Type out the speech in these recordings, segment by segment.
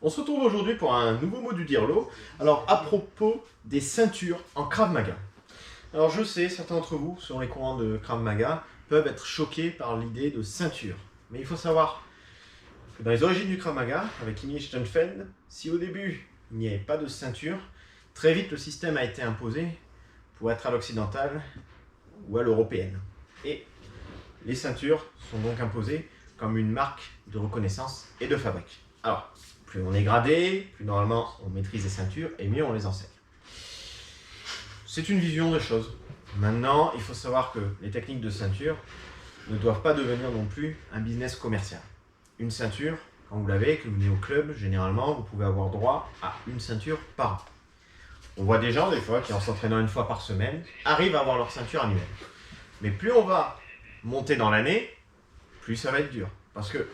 On se retrouve aujourd'hui pour un nouveau mot du Dirlo. Alors, à propos des ceintures en Krav Maga. Alors, je sais, certains d'entre vous, sur les courants de Krav Maga, peuvent être choqués par l'idée de ceinture. Mais il faut savoir que dans les origines du Krav Maga, avec Imi Steinfeld, si au début il n'y avait pas de ceinture, très vite le système a été imposé pour être à l'occidentale ou à l'européenne. Et les ceintures sont donc imposées comme une marque de reconnaissance et de fabrique. Alors, plus on est gradé, plus normalement on maîtrise les ceintures et mieux on les enseigne. C'est une vision des choses. Maintenant, il faut savoir que les techniques de ceinture ne doivent pas devenir non plus un business commercial. Une ceinture, quand vous l'avez, que vous venez au club, généralement, vous pouvez avoir droit à une ceinture par an. On voit des gens, des fois, qui en s'entraînant une fois par semaine, arrivent à avoir leur ceinture annuelle. Mais plus on va monter dans l'année, plus ça va être dur. Parce que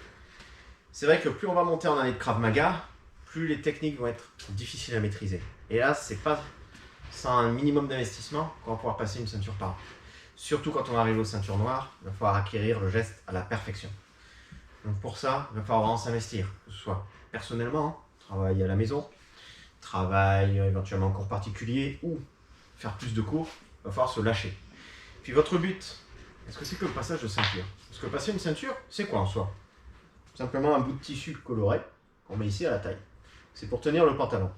c'est vrai que plus on va monter en année de Krav Maga, plus les techniques vont être difficiles à maîtriser. Et là, c'est pas sans un minimum d'investissement qu'on va pouvoir passer une ceinture par an. Surtout quand on arrive aux ceintures noires, il va falloir acquérir le geste à la perfection. Donc pour ça, il va falloir vraiment s'investir, que ce soit personnellement, travail à la maison, travail éventuellement en cours particulier ou faire plus de cours, il va falloir se lâcher. Puis votre but, est-ce que c'est que le passage de ceinture? Parce que passer une ceinture, c'est quoi en soi? Simplement un bout de tissu coloré qu'on met ici à la taille. C'est pour tenir le pantalon.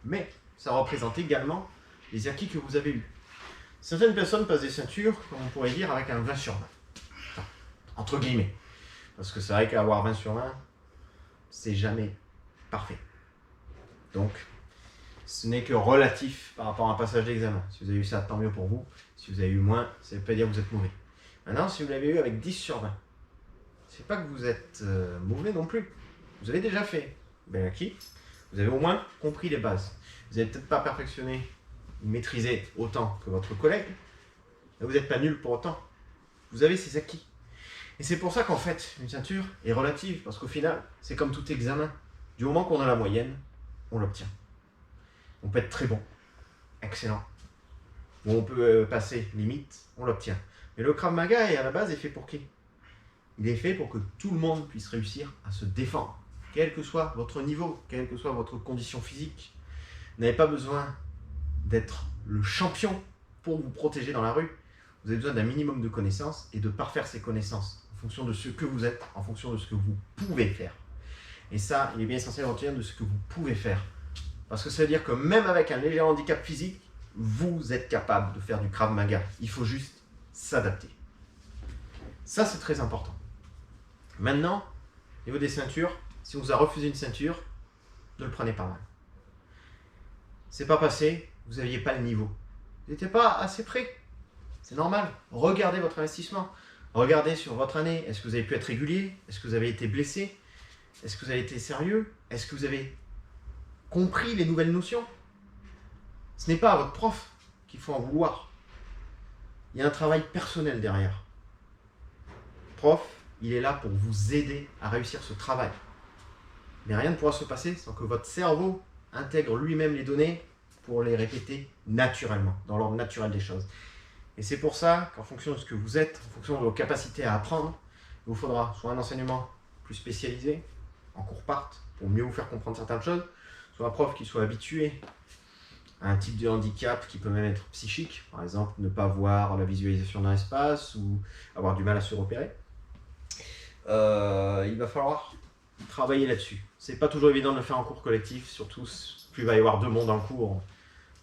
Mais ça représente également les acquis que vous avez eus. Certaines personnes passent des ceintures, comme on pourrait dire, avec un 20 sur 20. Enfin, entre guillemets. Parce que c'est vrai qu'avoir 20 sur 20, c'est jamais parfait. Donc, ce n'est que relatif par rapport à un passage d'examen. Si vous avez eu ça, tant mieux pour vous. Si vous avez eu moins, ça ne veut pas dire que vous êtes mauvais. Maintenant, si vous l'avez eu avec 10 sur 20, c'est pas que vous êtes mauvais non plus. Vous avez déjà fait bien acquis. Vous avez au moins compris les bases. Vous n'avez peut-être pas perfectionné ou maîtrisé autant que votre collègue, mais vous n'êtes pas nul pour autant. Vous avez ces acquis. Et c'est pour ça qu'en fait, une ceinture est relative, parce qu'au final, c'est comme tout examen. Du moment qu'on a la moyenne, on l'obtient. On peut être très bon, excellent, ou on peut passer limite, on l'obtient. Mais le Krav Maga, à la base, est fait pour qui? Il est fait pour que tout le monde puisse réussir à se défendre, quel que soit votre niveau, quelle que soit votre condition physique. Vous n'avez pas besoin d'être le champion pour vous protéger dans la rue. Vous avez besoin d'un minimum de connaissances et de parfaire ces connaissances en fonction de ce que vous êtes, en fonction de ce que vous pouvez faire. Et ça, il est bien essentiel de retenir de ce que vous pouvez faire. Parce que ça veut dire que même avec un léger handicap physique, vous êtes capable de faire du Krav Maga. Il faut juste s'adapter. Ça, c'est très important. Maintenant, au niveau des ceintures, si on vous a refusé une ceinture, ne le prenez pas mal. C'est pas passé, vous n'aviez pas le niveau. Vous n'étiez pas assez prêt. C'est normal. Regardez votre investissement. Regardez sur votre année. Est-ce que vous avez pu être régulier? Est-ce que vous avez été blessé? Est-ce que vous avez été sérieux? Est-ce que vous avez compris les nouvelles notions? Ce n'est pas à votre prof qu'il faut en vouloir. Il y a un travail personnel derrière. Prof, il est là pour vous aider à réussir ce travail. Mais rien ne pourra se passer sans que votre cerveau intègre lui-même les données pour les répéter naturellement, dans l'ordre naturel des choses. Et c'est pour ça qu'en fonction de ce que vous êtes, en fonction de vos capacités à apprendre, il vous faudra soit un enseignement plus spécialisé, en cours part, pour mieux vous faire comprendre certaines choses, soit un prof qui soit habitué à un type de handicap qui peut même être psychique, par exemple ne pas voir la visualisation d'un espace ou avoir du mal à se repérer. Il va falloir travailler là-dessus. C'est pas toujours évident de le faire en cours collectif, surtout plus il va y avoir de monde en cours,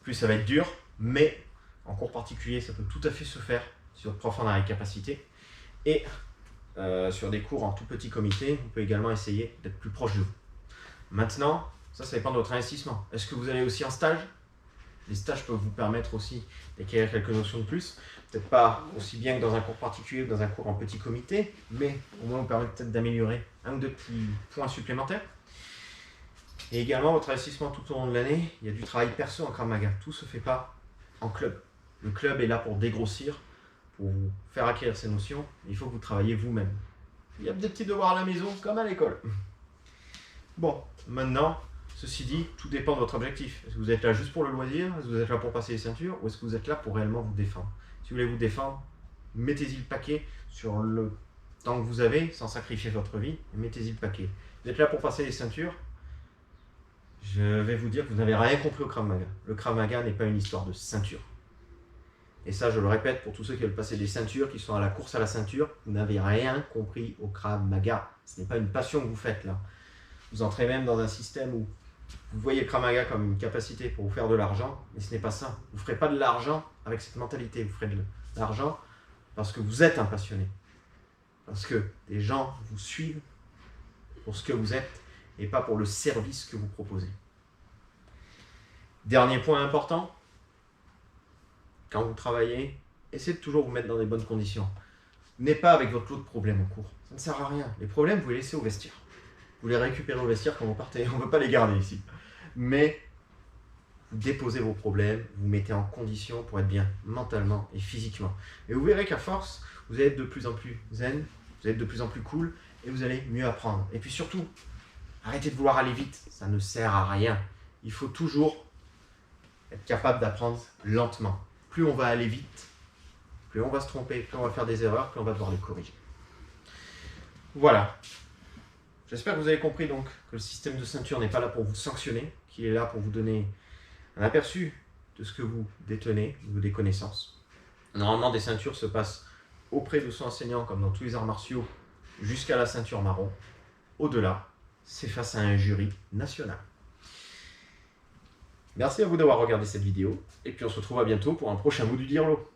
plus ça va être dur, mais en cours particulier, ça peut tout à fait se faire si votre prof en a les capacités. Et sur des cours en tout petit comité, on peut également essayer d'être plus proche de vous. Maintenant, ça dépend de votre investissement. Est-ce que vous allez aussi en stage? Les stages peuvent vous permettre aussi d'acquérir quelques notions de plus. Peut-être pas aussi bien que dans un cours particulier ou dans un cours en petit comité, mais au moins vous permet peut-être d'améliorer un ou deux petits points supplémentaires. Et également, votre investissement tout au long de l'année, il y a du travail perso en Krav Maga. Tout ne se fait pas en club. Le club est là pour dégrossir, pour vous faire acquérir ces notions. Il faut que vous travaillez vous-même. Il y a des petits devoirs à la maison, comme à l'école. Bon, maintenant, ceci dit, tout dépend de votre objectif. Est-ce que vous êtes là juste pour le loisir? Est-ce que vous êtes là pour passer les ceintures? Ou est-ce que vous êtes là pour réellement vous défendre? Si vous voulez vous défendre, mettez-y le paquet sur le temps que vous avez, sans sacrifier votre vie, et mettez-y le paquet. Vous êtes là pour passer les ceintures, je vais vous dire que vous n'avez rien compris au Krav Maga. Le Krav Maga n'est pas une histoire de ceinture. Et ça, je le répète pour tous ceux qui veulent passer des ceintures, qui sont à la course à la ceinture, vous n'avez rien compris au Krav Maga. Ce n'est pas une passion que vous faites là. Vous entrez même dans un système où vous voyez le Krav Maga comme une capacité pour vous faire de l'argent, mais ce n'est pas ça. Vous ne ferez pas de l'argent avec cette mentalité. Vous ferez de l'argent parce que vous êtes un passionné. Parce que des gens vous suivent pour ce que vous êtes et pas pour le service que vous proposez. Dernier point important, quand vous travaillez, essayez de toujours vous mettre dans des bonnes conditions. N'ayez pas avec votre lot de problèmes au cours. Ça ne sert à rien. Les problèmes, vous les laissez au vestiaire. Vous les récupérez au vestiaire quand vous partez. On ne veut pas les garder ici. Mais vous déposez vos problèmes, vous mettez en condition pour être bien mentalement et physiquement. Et vous verrez qu'à force, vous allez être de plus en plus zen, vous allez être de plus en plus cool et vous allez mieux apprendre. Et puis surtout, arrêtez de vouloir aller vite. Ça ne sert à rien. Il faut toujours être capable d'apprendre lentement. Plus on va aller vite, plus on va se tromper, plus on va faire des erreurs, plus on va devoir les corriger. Voilà. J'espère que vous avez compris donc que le système de ceinture n'est pas là pour vous sanctionner, qu'il est là pour vous donner un aperçu de ce que vous détenez, ou des connaissances. Normalement, des ceintures se passent auprès de son enseignant, comme dans tous les arts martiaux, jusqu'à la ceinture marron. Au-delà, c'est face à un jury national. Merci à vous d'avoir regardé cette vidéo, et puis on se retrouve à bientôt pour un prochain mot du Dirlo.